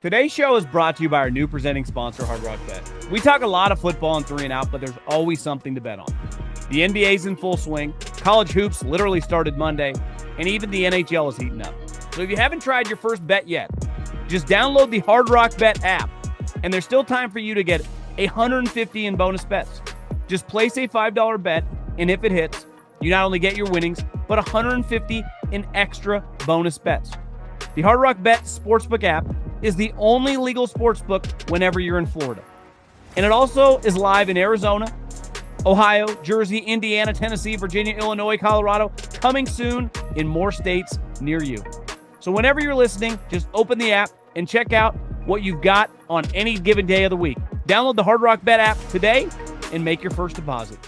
Today's show is brought to you by our new presenting sponsor, Hard Rock Bet. We talk a lot of football and 3 and out, but there's always something to bet on. The NBA's in full swing, college hoops literally started Monday, and even the NHL is heating up. So if you haven't tried your first bet yet, just download the Hard Rock Bet app, and there's still time for you to get $150 in bonus bets. Just place a $5 bet, and if it hits, you not only get your winnings, but $150 in extra bonus bets. The Hard Rock Bet Sportsbook app is the only legal sportsbook whenever you're in Florida. And it also is live in Arizona, Ohio, Jersey, Indiana, Tennessee, Virginia, Illinois, Colorado, coming soon in more states near you. So whenever you're listening, just open the app and check out what you've got on any given day of the week. Download the Hard Rock Bet app today and make your first deposit.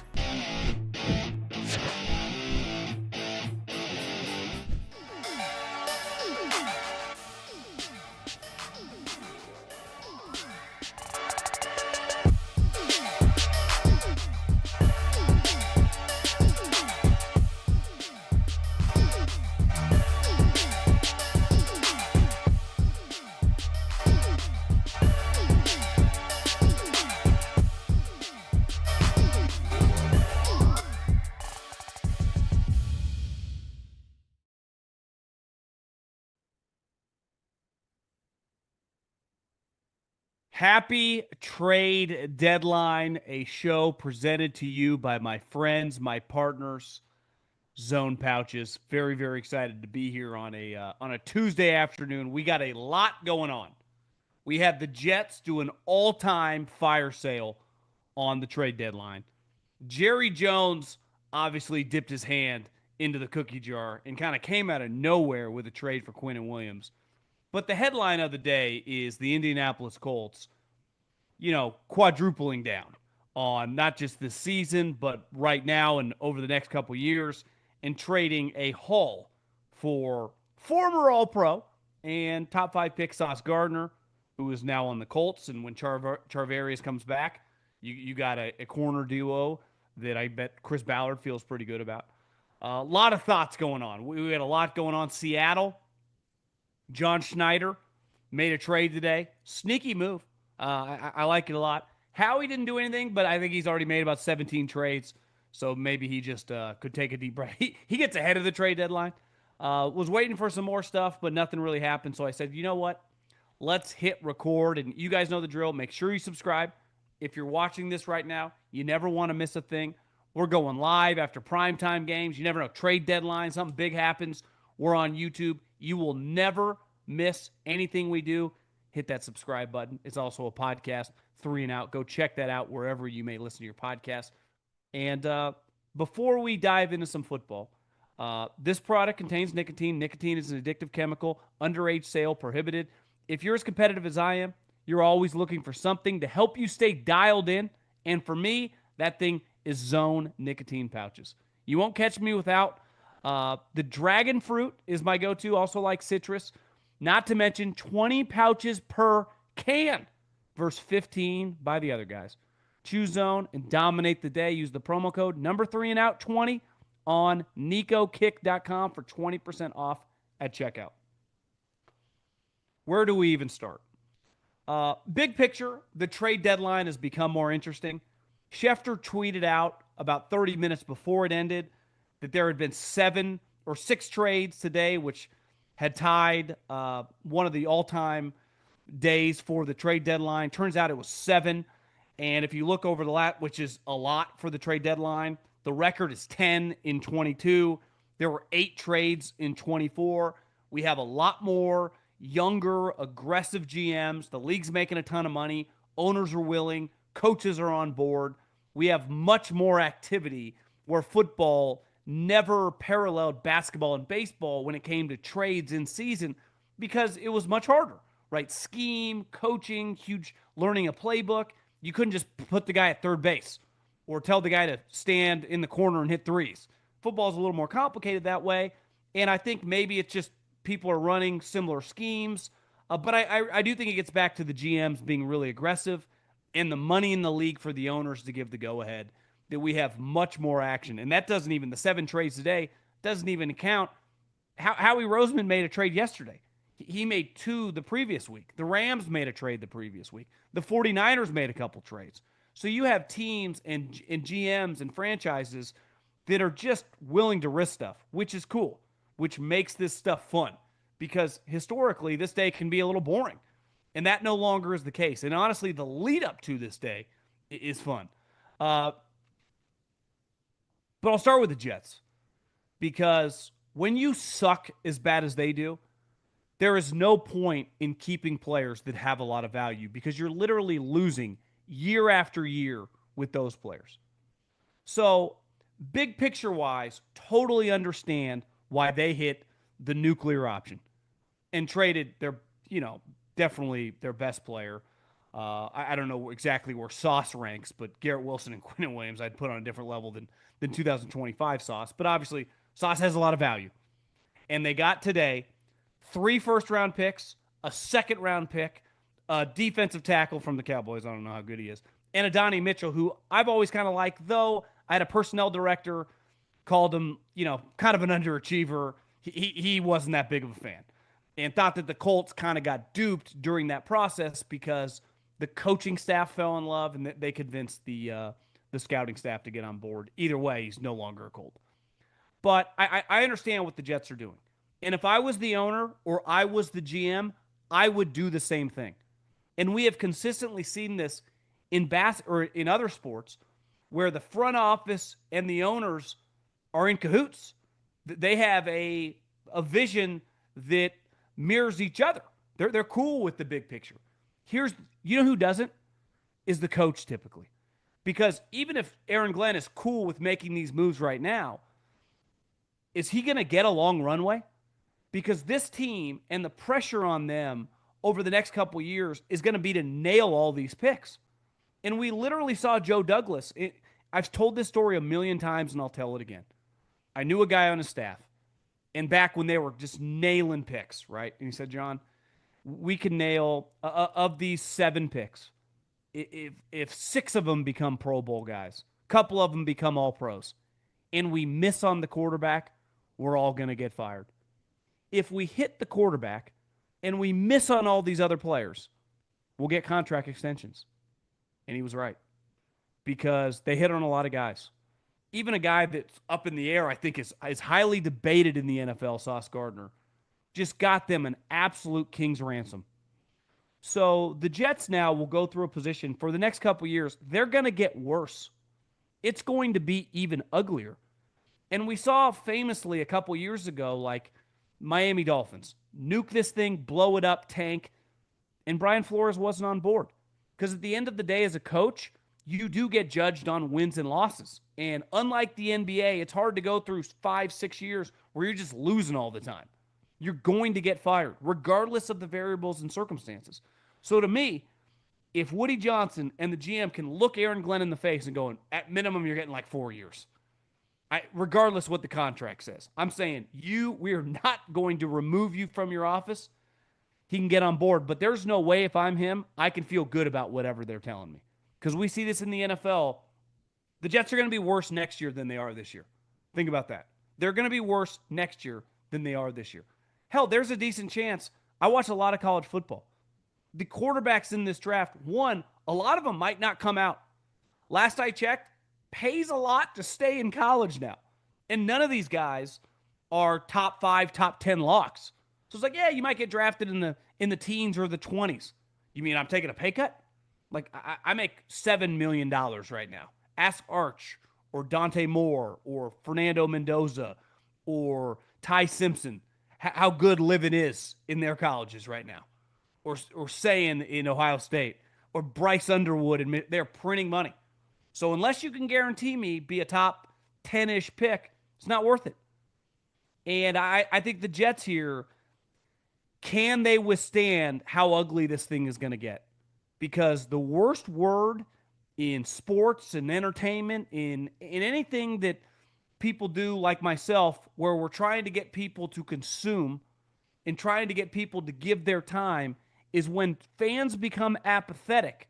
Happy trade deadline, a show presented to you by my friends, my partners, Zone Pouches. Very, very excited to be here on a Tuesday afternoon. We got a lot going on. We have the Jets do an all-time fire sale on the trade deadline. Jerry Jones obviously dipped his hand into the cookie jar and kind of came out of nowhere with a trade for Quinnen Williams. But the headline of the day is the Indianapolis Colts, quadrupling down on not just this season, but right now and over the next couple years, and trading a haul for former All-Pro and top 5 pick Sauce Gardner, who is now on the Colts. And when Charvarius comes back, you got a corner duo that I bet Chris Ballard feels pretty good about. A lot of thoughts going on. We had a lot going on. Seattle, John Schneider made a trade today. Sneaky move. I like it a lot. Howie didn't do anything, but I think he's already made about 17 trades, so maybe he just could take a deep breath. He gets ahead of the trade deadline. Was waiting for some more stuff, but nothing really happened, so I said, you know what? Let's hit record, and you guys know the drill. Make sure you subscribe. If you're watching this right now, you never want to miss a thing. We're going live after primetime games. You never know. Trade deadline, something big happens. We're on YouTube. You will never miss anything we do. Hit that subscribe button. It's also a podcast, 3 and Out. Go check that out wherever you may listen to your podcast. And before we dive into some football, this product contains nicotine. Nicotine is an addictive chemical. Underage sale prohibited. If you're as competitive as I am, you're always looking for something to help you stay dialed in. And for me, that thing is Zone nicotine pouches. You won't catch me without. The dragon fruit is my go-to. Also like citrus. Not to mention 20 pouches per can versus 15 by the other guys. Choose Zone and dominate the day. Use the promo code number 3 and out 20 on NicoKick.com for 20% off at checkout. Where do we even start? Big picture, the trade deadline has become more interesting. Schefter tweeted out about 30 minutes before it ended that there had been 7 or 6 trades today, which had tied one of the all-time days for the trade deadline. Turns out it was 7. And if you look over the lap, which is a lot for the trade deadline, the record is 10 in 22. There were 8 trades in 24. We have a lot more younger, aggressive GMs. The league's making a ton of money. Owners are willing. Coaches are on board. We have much more activity where football never paralleled basketball and baseball when it came to trades in season because it was much harder, right? Scheme, coaching, huge learning a playbook. You couldn't just put the guy at third base or tell the guy to stand in the corner and hit threes. Football's a little more complicated that way, and I think maybe it's just people are running similar schemes, but I do think it gets back to the GMs being really aggressive and the money in the league for the owners to give the go-ahead, that we have much more action. And that doesn't even, the 7 trades today, doesn't even count. Howie Roseman made a trade yesterday. He made two the previous week. The Rams made a trade the previous week. The 49ers made a couple trades. So you have teams and GMs and franchises that are just willing to risk stuff, which is cool, which makes this stuff fun because historically this day can be a little boring. And that no longer is the case. And honestly, the lead up to this day is fun. Uh, but I'll start with the Jets because when you suck as bad as they do, there is no point in keeping players that have a lot of value because you're literally losing year after year with those players. So, big picture wise, totally understand why they hit the nuclear option and traded their, definitely their best player. I don't know exactly where Sauce ranks, but Garrett Wilson and Quinnen Williams I'd put on a different level than 2025 Sauce. But obviously, Sauce has a lot of value. And they got today 3 first-round picks, a second-round pick, a defensive tackle from the Cowboys. I don't know how good he is. And a Donnie Mitchell, who I've always kind of liked, though I had a personnel director called him, kind of an underachiever. He wasn't that big of a fan and thought that the Colts kind of got duped during that process because the coaching staff fell in love and they convinced the scouting staff to get on board. Either way, he's no longer a Colt. But I understand what the Jets are doing. And if I was the owner or I was the GM, I would do the same thing. And we have consistently seen this in or in other sports where the front office and the owners are in cahoots. They have a vision that mirrors each other. They're cool with the big picture. You know who doesn't? Is the coach typically. Because even if Aaron Glenn is cool with making these moves right now, is he going to get a long runway? Because this team and the pressure on them over the next couple of years is going to be to nail all these picks. And we literally saw Joe Douglas. I've told this story a million times, and I'll tell it again. I knew a guy on his staff, and back when they were just nailing picks, right? And he said, John, we can nail, of these 7 picks, if 6 of them become Pro Bowl guys, a couple of them become All-Pros, and we miss on the quarterback, we're all going to get fired. If we hit the quarterback and we miss on all these other players, we'll get contract extensions. And he was right because they hit on a lot of guys. Even a guy that's up in the air, I think is highly debated in the NFL, Sauce Gardner, just got them an absolute king's ransom. So the Jets now will go through a position for the next couple of years. They're going to get worse. It's going to be even uglier. And we saw famously a couple years ago, like Miami Dolphins, nuke this thing, blow it up, tank, and Brian Flores wasn't on board. Because at the end of the day, as a coach, you do get judged on wins and losses. And unlike the NBA, it's hard to go through 5-6 years where you're just losing all the time. You're going to get fired, regardless of the variables and circumstances. So to me, if Woody Johnson and the GM can look Aaron Glenn in the face and go, at minimum, you're getting like 4 years. Regardless what the contract says. I'm saying, we are not going to remove you from your office. He can get on board, but there's no way if I'm him, I can feel good about whatever they're telling me. Because we see this in the NFL. The Jets are going to be worse next year than they are this year. Think about that. They're going to be worse next year than they are this year. Hell, there's a decent chance. I watch a lot of college football. The quarterbacks in this draft, a lot of them might not come out. Last I checked, pays a lot to stay in college now. And none of these guys are top 5, top 10 locks. So it's like, yeah, you might get drafted in the teens or the 20s. You mean I'm taking a pay cut? Like, I make $7 million right now. Ask Arch or Dante Moore or Fernando Mendoza or Ty Simpson how good living is in their colleges right now. Or say in Ohio State. Or Bryce Underwood, and they're printing money. So unless you can guarantee me be a top 10-ish pick, it's not worth it. And I think the Jets here, can they withstand how ugly this thing is going to get? Because the worst word in sports and entertainment, in anything that people do like myself, where we're trying to get people to consume and trying to get people to give their time, is when fans become apathetic.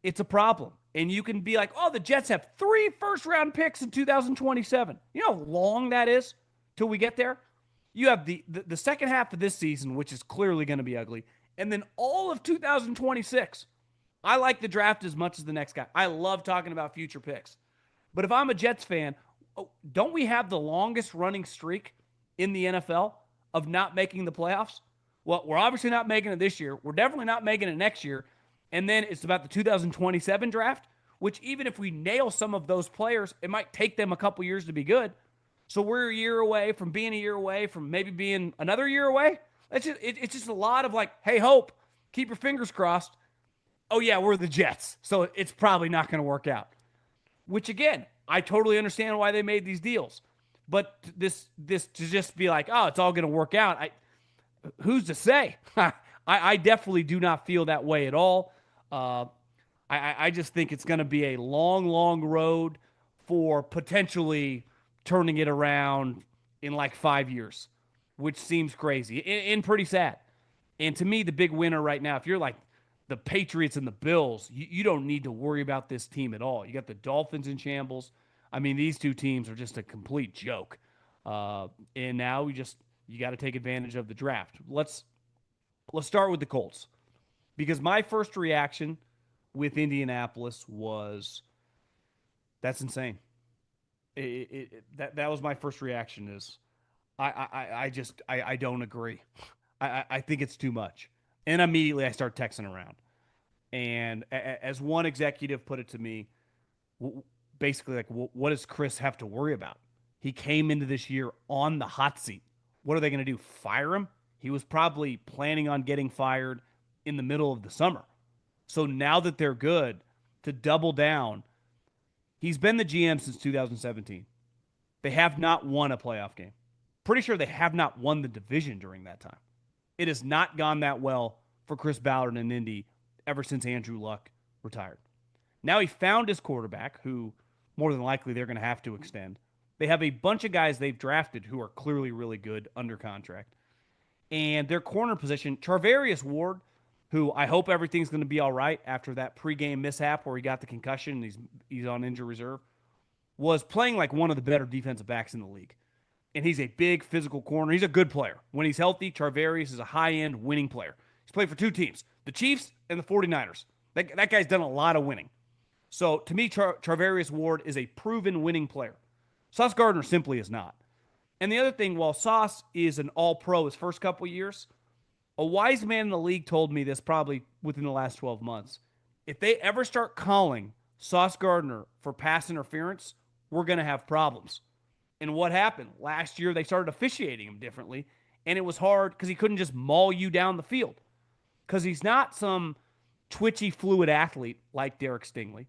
It's a problem. And you can be like, oh, the Jets have 3 first-round picks in 2027. You know how long that is till we get there? You have the second half of this season, which is clearly going to be ugly, and then all of 2026. I like the draft as much as the next guy. I love talking about future picks. But if I'm a Jets fan, don't we have the longest running streak in the NFL of not making the playoffs? Well, we're obviously not making it this year. We're definitely not making it next year. And then it's about the 2027 draft, which even if we nail some of those players, it might take them a couple years to be good. So we're a year away from being a year away from maybe being another year away. It's just a lot of like, hey, hope, keep your fingers crossed. Oh, yeah, we're the Jets, so it's probably not going to work out. Which, again, I totally understand why they made these deals. But this to just be like, oh, it's all going to work out, who's to say? I definitely do not feel that way at all. I just think it's going to be a long, long road for potentially turning it around in like 5 years, which seems crazy and pretty sad. And to me, the big winner right now, if you're like the Patriots and the Bills, you don't need to worry about this team at all. You got the Dolphins in shambles. I mean, these two teams are just a complete joke. And now you got to take advantage of the draft. Let's start with the Colts, because my first reaction with Indianapolis was, that's insane. That was my first reaction. Is I don't agree. I think it's too much. And immediately I start texting around. And as one executive put it to me, basically like, what does Chris have to worry about? He came into this year on the hot seat. What are they going to do? Fire him? He was probably planning on getting fired in the middle of the summer. So now that they're good, to double down, he's been the GM since 2017. They have not won a playoff game. Pretty sure they have not won the division during that time. It has not gone that well for Chris Ballard and Indy ever since Andrew Luck retired. Now he found his quarterback, who more than likely they're going to have to extend. They have a bunch of guys they've drafted who are clearly really good under contract. And their corner position, Charvarius Ward, who I hope everything's going to be all right after that pregame mishap where he got the concussion and he's on injured reserve, was playing like one of the better defensive backs in the league. And he's a big physical corner. He's a good player. When he's healthy, Charvarius is a high-end winning player. He's played for two teams, the Chiefs and the 49ers. That guy's done a lot of winning. So to me, Charvarius Ward is a proven winning player. Sauce Gardner simply is not. And the other thing, while Sauce is an all-pro his first couple years, a wise man in the league told me this probably within the last 12 months. If they ever start calling Sauce Gardner for pass interference, we're going to have problems. And what happened? Last year, they started officiating him differently, and it was hard because he couldn't just maul you down the field. Because he's not some twitchy, fluid athlete like Derek Stingley.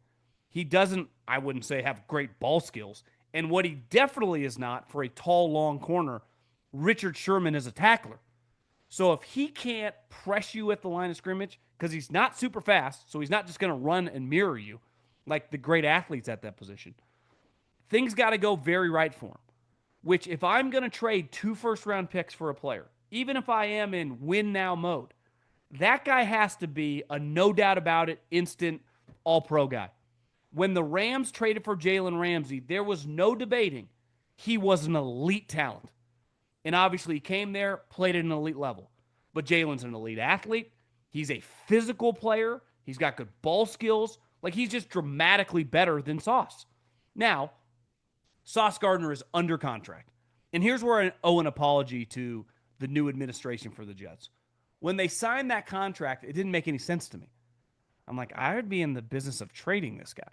He doesn't, I wouldn't say, have great ball skills. And what he definitely is not for a tall, long corner, Richard Sherman is a tackler. So if he can't press you at the line of scrimmage, because he's not super fast, so he's not just going to run and mirror you like the great athletes at that position, things got to go very right for him. Which, if I'm going to trade 2 first-round picks for a player, even if I am in win-now mode, that guy has to be a no-doubt-about-it, instant all-pro guy. When the Rams traded for Jalen Ramsey, there was no debating he was an elite talent. And obviously he came there, played at an elite level. But Jalen's an elite athlete. He's a physical player. He's got good ball skills. Like, he's just dramatically better than Sauce. Now, Sauce Gardner is under contract. And here's where I owe an apology to the new administration for the Jets. When they signed that contract, it didn't make any sense to me. I'm like, I would be in the business of trading this guy.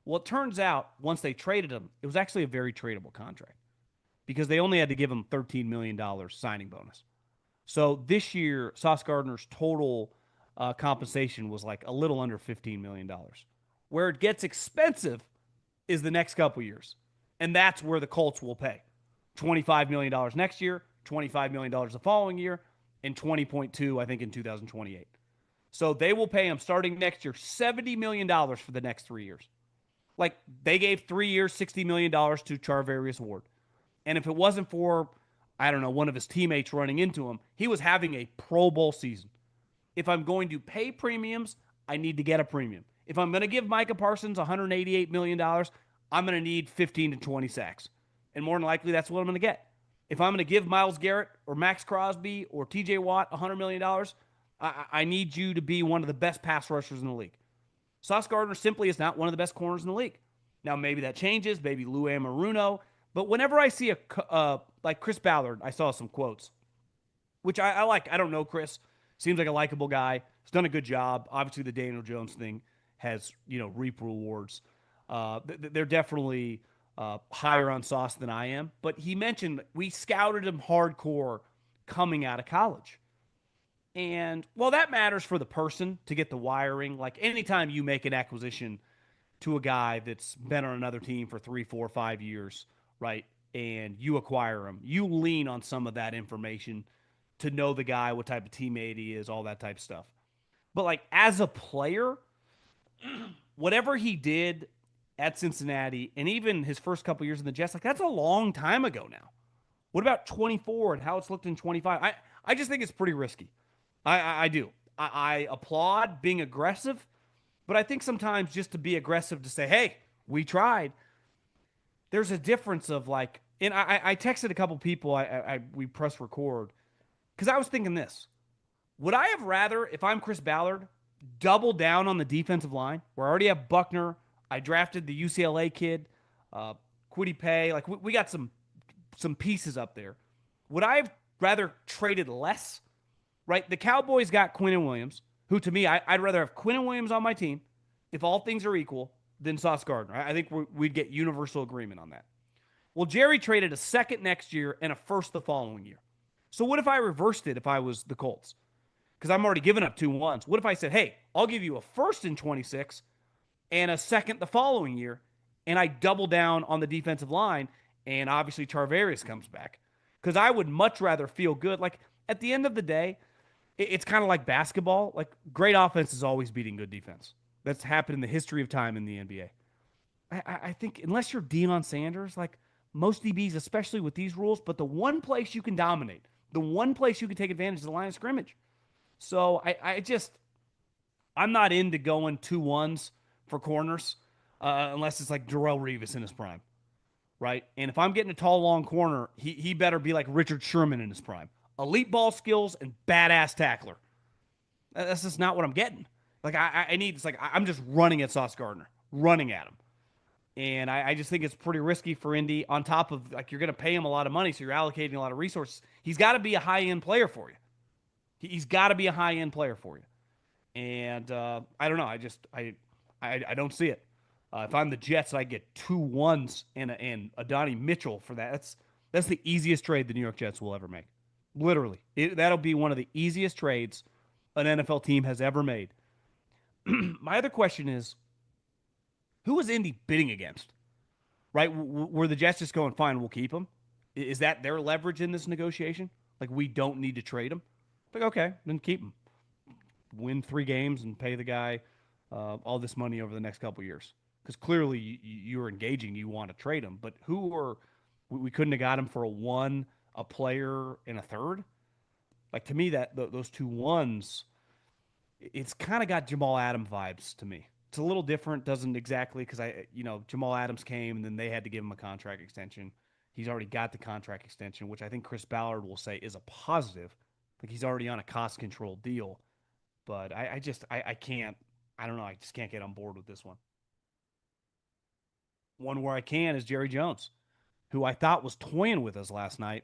Well, it turns out once they traded him, it was actually a very tradable contract because they only had to give him $13 million signing bonus. So this year, Sauce Gardner's total compensation was like a little under $15 million. Where it gets expensive is the next couple years. And that's where the Colts will pay. $25 million next year, $25 million the following year, and $20.2, I think, in 2028. So they will pay him starting next year $70 million for the next 3 years. Like, they gave 3 years, $60 million to Charvarius Ward. And if it wasn't for, I don't know, one of his teammates running into him, he was having a Pro Bowl season. If I'm going to pay premiums, I need to get a premium. If I'm going to give Micah Parsons $188 million, I'm going to need 15 to 20 sacks. And more than likely, that's what I'm going to get. If I'm going to give Myles Garrett or Max Crosby or TJ Watt $100 million, I need you to be one of the best pass rushers in the league. Sauce Gardner simply is not one of the best corners in the league. Now, maybe that changes, maybe Lou Amaruno, but whenever I see like Chris Ballard, I saw some quotes, which I like. I don't know Chris. Seems like a likable guy. He's done a good job. Obviously, the Daniel Jones thing has, reap rewards. They're definitely higher on Sauce than I am. But he mentioned we scouted him hardcore coming out of college. And well, that matters for the person to get the wiring. Like anytime you make an acquisition to a guy that's been on another team for 3, 4, 5 years, right? And you acquire him, you lean on some of that information to know the guy, what type of teammate he is, all that type of stuff. But like as a player, whatever he did at Cincinnati and even his first couple years in the Jets, like that's a long time ago now. What about 24 and how it's looked in 25? I just think it's pretty risky. I do. I applaud being aggressive, but I think sometimes just to be aggressive to say, hey, we tried, there's a difference of like, and I texted a couple people we press record because I was thinking this. Would I have rather, if I'm Chris Ballard, double down on the defensive line where I already have Buckner? I drafted the UCLA kid, Kwity Paye. Like we got some pieces up there. Would I have rather traded less? Right? The Cowboys got Quinnen Williams, who to me, I'd rather have Quinnen Williams on my team, if all things are equal, than Sauce Gardner. I think we'd get universal agreement on that. Well, Jerry traded a second next year and a first the following year. So what if I reversed it if I was the Colts? Because I'm already giving up 2 ones. What if I said, hey, I'll give you a first in 26 and a second the following year, and I double down on the defensive line, and obviously Charvarius comes back? Because I would much rather feel good. Like, at the end of the day, it's kind of like basketball. Like, great offense is always beating good defense. That's happened in the history of time in the NBA. I think unless you're Deion Sanders, like most DBs, especially with these rules, but the one place you can dominate, the one place you can take advantage is the line of scrimmage. So I'm not into going 2 ones for corners unless it's like Darrelle Revis in his prime, right? And if I'm getting a tall, long corner, he better be like Richard Sherman in his prime. Elite ball skills and badass tackler. That's just not what I'm getting. Like I need, it's like I'm just running at Sauce Gardner, running at him. And I just think it's pretty risky for Indy. On top of, like, you're going to pay him a lot of money, so you're allocating a lot of resources. He's got to be a high-end player for you. He's got to be a high-end player for you. And I don't know. I don't see it. If I'm the Jets, I get 2 ones and a Donnie Mitchell for that. That's the easiest trade the New York Jets will ever make. Literally. That'll be one of the easiest trades an NFL team has ever made. My other question is, who was Indy bidding against? Right? Were the Jets just going, fine, we'll keep him? Is that their leverage in this negotiation? Like, we don't need to trade him? Like, okay, then keep him. Win 3 games and pay the guy all this money over the next couple of years. Because clearly you're engaging, you want to trade him. But we couldn't have got him for a 1, a player, and a third? Like, to me, those 2 ones, it's kind of got Jamal Adams vibes to me. It's a little different, doesn't exactly, because Jamal Adams came and then they had to give him a contract extension. He's already got the contract extension, which I think Chris Ballard will say is a positive. Like, he's already on a cost control deal. But I can't, I don't know, I just can't get on board with this one. One where I can is Jerry Jones, who I thought was toying with us last night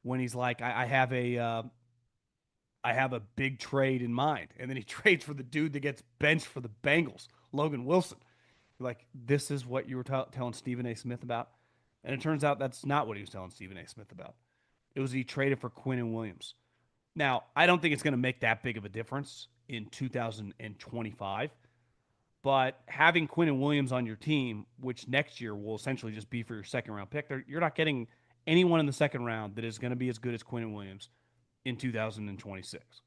when he's like, I have a big trade in mind. And then he trades for the dude that gets benched for the Bengals, Logan Wilson. Like, this is what you were telling Stephen A. Smith about? And it turns out that's not what he was telling Stephen A. Smith about. It was he traded for Quinnen Williams. Now, I don't think it's going to make that big of a difference in 2025. But having Quinnen Williams on your team, which next year will essentially just be for your second-round pick, you're not getting anyone in the second round that is going to be as good as Quinnen Williams in 2026,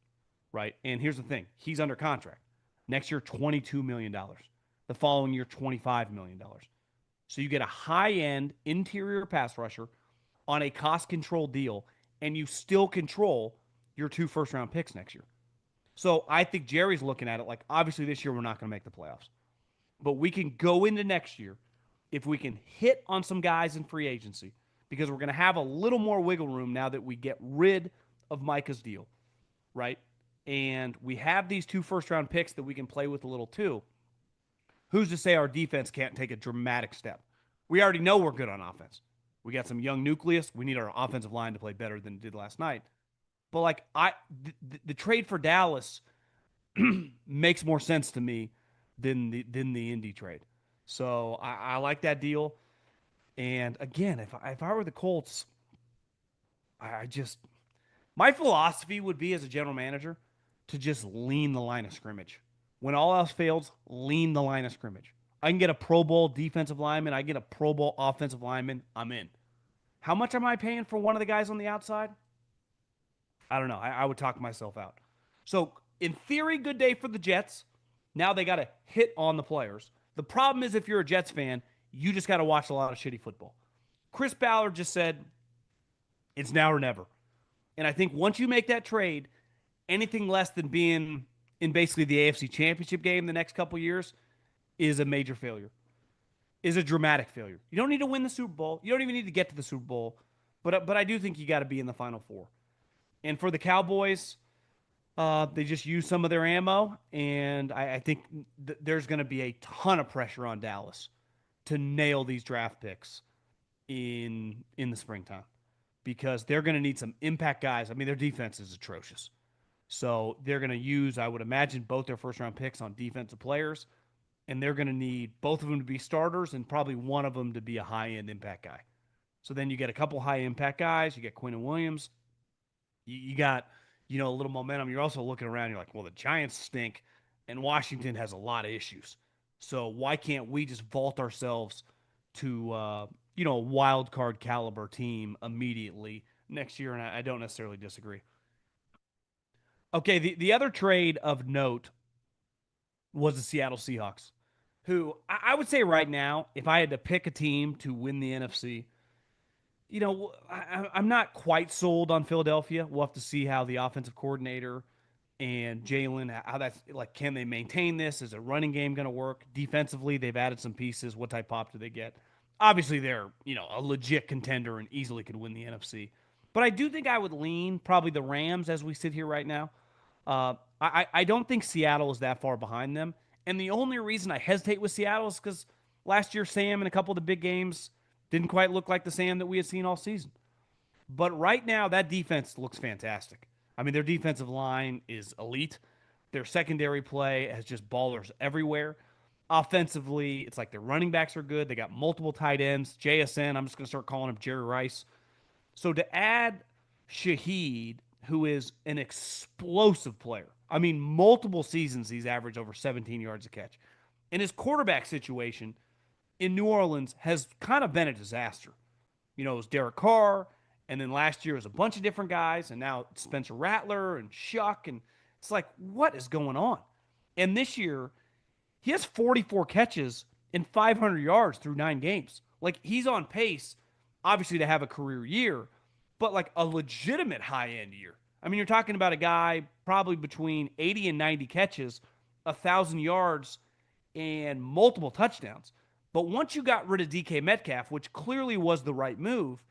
right? And here's the thing. He's under contract. Next year, $22 million. The following year, $25 million. So you get a high-end interior pass rusher on a cost-control deal, and you still control your 2 first-round picks next year. So I think Jerry's looking at it like, obviously this year we're not going to make the playoffs. But we can go into next year if we can hit on some guys in free agency. because we're going to have a little more wiggle room now that we get rid of Micah's deal, right? And we have these 2 first-round picks that we can play with a little too. Who's to say our defense can't take a dramatic step? We already know we're good on offense. We got some young nucleus. We need our offensive line to play better than it did last night. But like the trade for Dallas makes more sense to me than the Indy trade. So I like that deal. And again, if I were the Colts, I just my philosophy would be as a general manager to just lean the line of scrimmage. When all else fails, lean the line of scrimmage. I can get a Pro Bowl defensive lineman. I get a Pro Bowl offensive lineman. I'm in. How much am I paying for one of the guys on the outside? I don't know. I would talk myself out. So, in theory, good day for the Jets. Now they got to hit on the players. The problem is if you're a Jets fan, you just got to watch a lot of shitty football. Chris Ballard just said, it's now or never. And I think once you make that trade, anything less than being in basically the AFC Championship game the next couple years is a major failure, is a dramatic failure. You don't need to win the Super Bowl. You don't even need to get to the Super Bowl. But I do think you got to be in the Final Four. And for the Cowboys, they just used some of their ammo. And I think there's going to be a ton of pressure on Dallas to nail these draft picks in the springtime because they're going to need some impact guys. I mean, their defense is atrocious. So they're going to use, I would imagine, both their first-round picks on defensive players. And they're going to need both of them to be starters and probably one of them to be a high-end impact guy. So then you get a couple high-impact guys. You get Quinnen Williams. You got, a little momentum. You're also looking around. You're like, well, the Giants stink, and Washington has a lot of issues. So why can't we just vault ourselves to, a wild card caliber team immediately next year? And I don't necessarily disagree. Okay, the other trade of note was the Seattle Seahawks, who I would say right now, if I had to pick a team to win the NFC, I'm not quite sold on Philadelphia. We'll have to see how the offensive coordinator and Jalen, how that's like, can they maintain this? Is a running game going to work? Defensively, they've added some pieces. What type pop do they get? Obviously, they're, a legit contender and easily could win the NFC. But I do think I would lean probably the Rams as we sit here right now. I don't think Seattle is that far behind them. And the only reason I hesitate with Seattle is because last year, Sam in a couple of the big games didn't quite look like the Sam that we had seen all season. But right now, that defense looks fantastic. I mean, their defensive line is elite. Their secondary play has just ballers everywhere. Offensively, it's like their running backs are good. They got multiple tight ends. JSN, I'm just going to start calling him Jerry Rice. So to add Shaheed, who is an explosive player. I mean, multiple seasons he's averaged over 17 yards a catch. And his quarterback situation in New Orleans has kind of been a disaster. It was Derek Carr, and then last year it was a bunch of different guys, and now it's Spencer Rattler and Shuck, and it's like, what is going on? And this year, he has 44 catches and 500 yards through 9 games. Like, he's on pace, obviously, to have a career year, but like a legitimate high-end year. I mean, you're talking about a guy probably between 80 and 90 catches, 1,000 yards, and multiple touchdowns. But once you got rid of DK Metcalf, which clearly was the right move,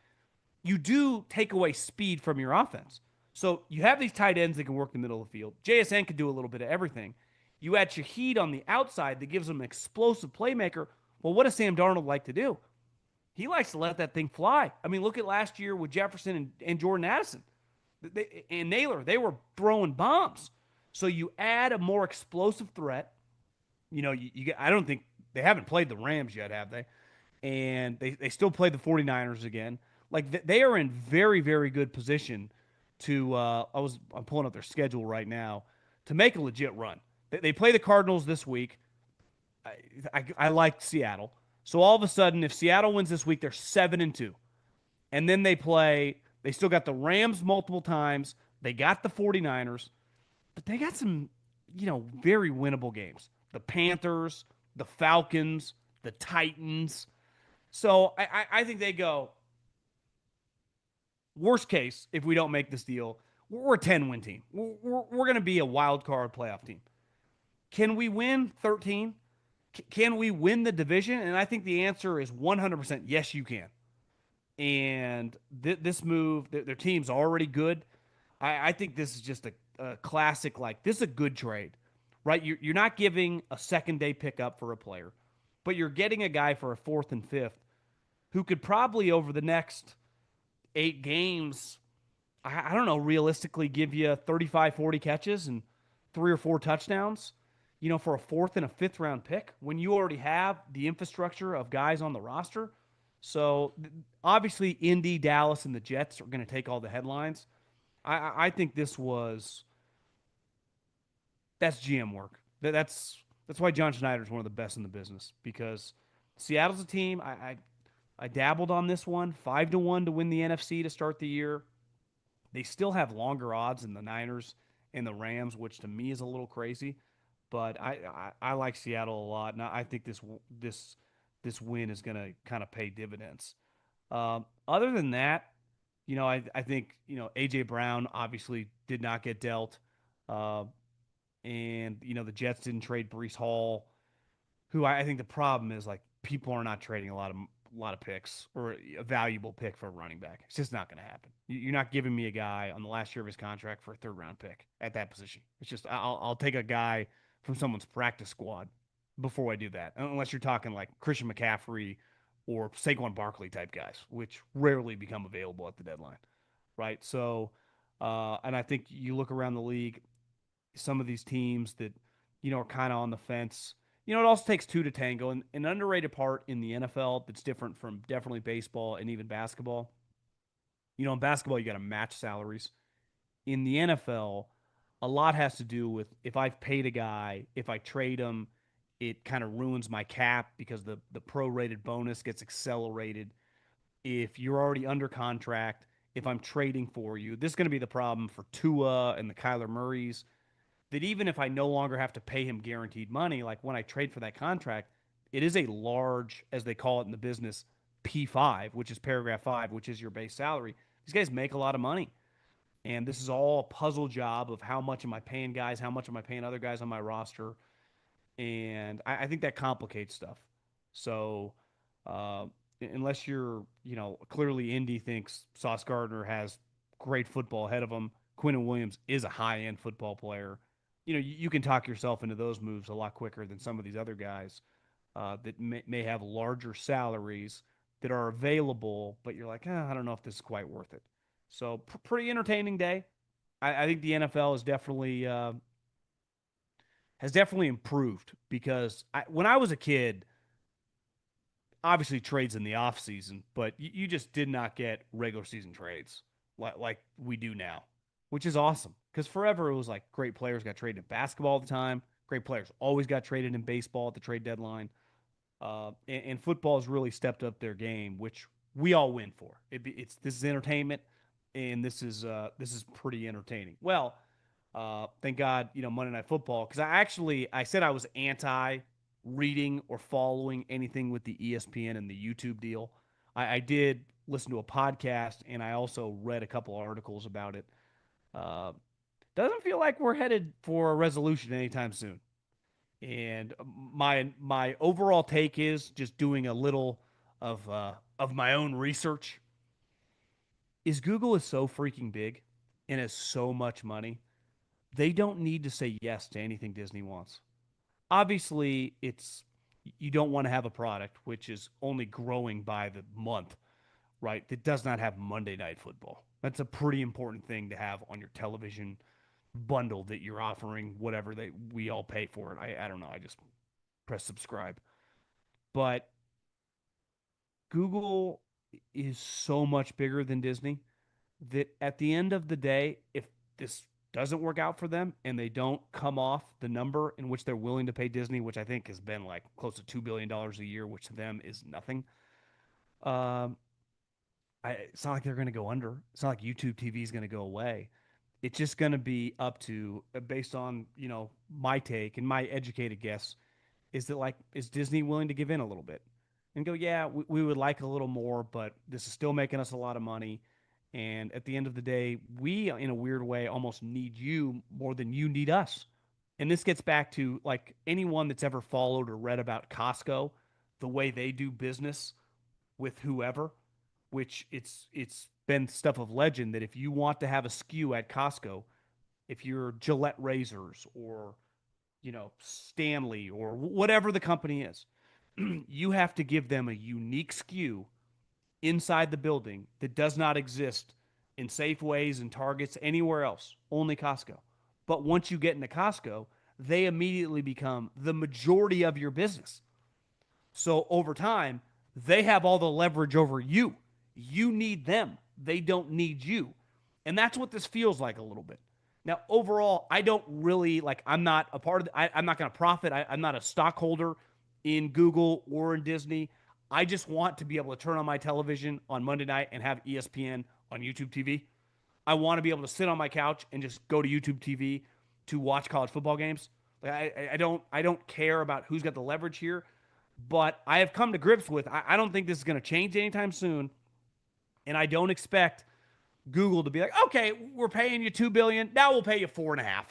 you do take away speed from your offense. So you have these tight ends that can work the middle of the field. JSN can do a little bit of everything. You add Shaheed on the outside that gives him an explosive playmaker. Well, what does Sam Darnold like to do? He likes to let that thing fly. I mean, look at last year with Jefferson and Jordan Addison and Naylor. They were throwing bombs. So you add a more explosive threat. You get, I don't think they haven't played the Rams yet, have they? And they still play the 49ers again. Like, they are in very, very good position to I'm pulling up their schedule right now to make a legit run. They play the Cardinals this week. I like Seattle. So all of a sudden, if Seattle wins this week, they're 7-2. And then they still got the Rams multiple times. They got the 49ers. But they got some, very winnable games. The Panthers, the Falcons, the Titans. So I think they go, worst case, if we don't make this deal, we're a 10-win team. We're going to be a wild card playoff team. Can we win 13? Can we win the division? And I think the answer is 100% yes, you can. And this move, their team's already good. I think this is just a classic. Like this is a good trade, right? You're not giving a second day pickup for a player, but you're getting a guy for a fourth and fifth who could probably over the next 8 games, I don't know, realistically give you 35, 40 catches and 3 or 4 touchdowns, for a fourth and a fifth round pick when you already have the infrastructure of guys on the roster. So obviously, Indy, Dallas, and the Jets are going to take all the headlines. I think that's GM work. That's why John Schneider is one of the best in the business because Seattle's a team. I dabbled on this one, 5-1 to win the NFC to start the year. They still have longer odds than the Niners and the Rams, which to me is a little crazy. But I like Seattle a lot, and I think this win is going to kind of pay dividends. Other than that, I think AJ Brown obviously did not get dealt, uh, and the Jets didn't trade Brees Hall, who I think the problem is like people are not trading a lot of picks or a valuable pick for a running back. It's just not going to happen. You're not giving me a guy on the last year of his contract for a third round pick at that position. It's just I'll take a guy from someone's practice squad before I do that, unless you're talking like Christian McCaffrey or Saquon Barkley type guys, which rarely become available at the deadline, right? So, and I think you look around the league, some of these teams that are kind of on the fence. It also takes two to tango. And an underrated part in the NFL that's different from definitely baseball and even basketball. In basketball, you got to match salaries. In the NFL, a lot has to do with if I've paid a guy, if I trade him, it kind of ruins my cap because the prorated bonus gets accelerated. If you're already under contract, if I'm trading for you, this is going to be the problem for Tua and the Kyler Murrays that even if I no longer have to pay him guaranteed money, like when I trade for that contract, it is a large, as they call it in the business, P5, which is paragraph 5, which is your base salary. These guys make a lot of money. And this is all a puzzle job of how much am I paying guys, how much am I paying other guys on my roster. And I think that complicates stuff. So uh, unless you're, clearly Indy thinks Sauce Gardner has great football ahead of him, Quinnen Williams is a high end football player. You can talk yourself into those moves a lot quicker than some of these other guys that may have larger salaries that are available, but you're like, I don't know if this is quite worth it. So pretty entertaining day. I think the NFL has definitely improved because when I was a kid, obviously trades in the off season, but you just did not get regular season trades like we do now, which is awesome because forever it was like great players got traded in basketball all the time. Great players always got traded in baseball at the trade deadline. And football has really stepped up their game, which we all win for. It's this is entertainment, and this is pretty entertaining. Well, thank God, Monday Night Football because I said I was anti reading or following anything with the ESPN and the YouTube deal. I did listen to a podcast and I also read a couple articles about it. Uh, doesn't feel like we're headed for a resolution anytime soon. And my overall take is just doing a little of my own research. Is Google is so freaking big and has so much money, they don't need to say yes to anything Disney wants. Obviously, it's you don't want to have a product which is only growing by the month, right? That does not have Monday Night Football. That's a pretty important thing to have on your television bundle that you're offering, whatever we all pay for it. I don't know. I just press subscribe. But Google is so much bigger than Disney that at the end of the day, if this doesn't work out for them and they don't come off the number in which they're willing to pay Disney, which I think has been like close to $2 billion a year, which to them is nothing. Um, it's not like they're going to go under. It's not like YouTube TV is going to go away. It's just going to be up to, based on my take and my educated guess, is that like is Disney willing to give in a little bit and go, yeah, we would like a little more, but this is still making us a lot of money. And at the end of the day, we, in a weird way, almost need you more than you need us. And this gets back to like anyone that's ever followed or read about Costco, the way they do business with whoever. which it's been stuff of legend that if you want to have a SKU at Costco, if you're Gillette razors or Stanley or whatever the company is, you have to give them a unique SKU inside the building that does not exist in Safeways and Targets anywhere else, only Costco. But once you get into Costco, they immediately become the majority of your business. So over time, they have all the leverage over you. You need them. They don't need you. And that's what this feels like a little bit. Now, overall, I don't really like, I'm not a part of I'm not going to profit. I'm not a stockholder in Google or in Disney. I just want to be able to turn on my television on Monday night and have ESPN on YouTube TV. I want to be able to sit on my couch and just go to YouTube TV to watch college football games. Like I don't care about who's got the leverage here, but I have come to grips with I don't think this is going to change anytime soon, and I don't expect Google to be like, okay, we're paying you $2 billion, now we'll pay you 4.5,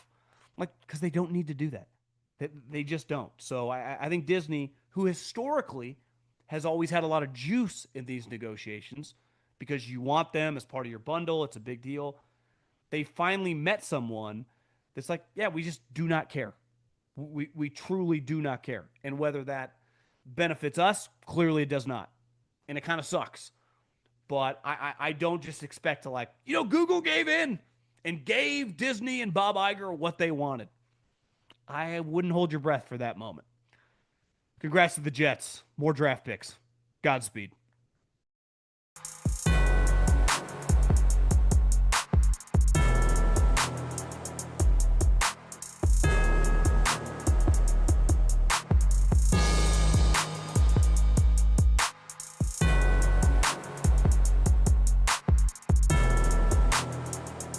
like because they don't need to do that. They just don't. So I think Disney, who historically has always had a lot of juice in these negotiations because you want them as part of your bundle, it's a big deal. They finally met someone that's like, yeah, we just do not care. We truly do not care. And whether that benefits us, clearly it does not. And it kind of sucks. But I don't just expect to Google gave in and gave Disney and Bob Iger what they wanted. I wouldn't hold your breath for that moment. Congrats to the Jets. More draft picks. Godspeed.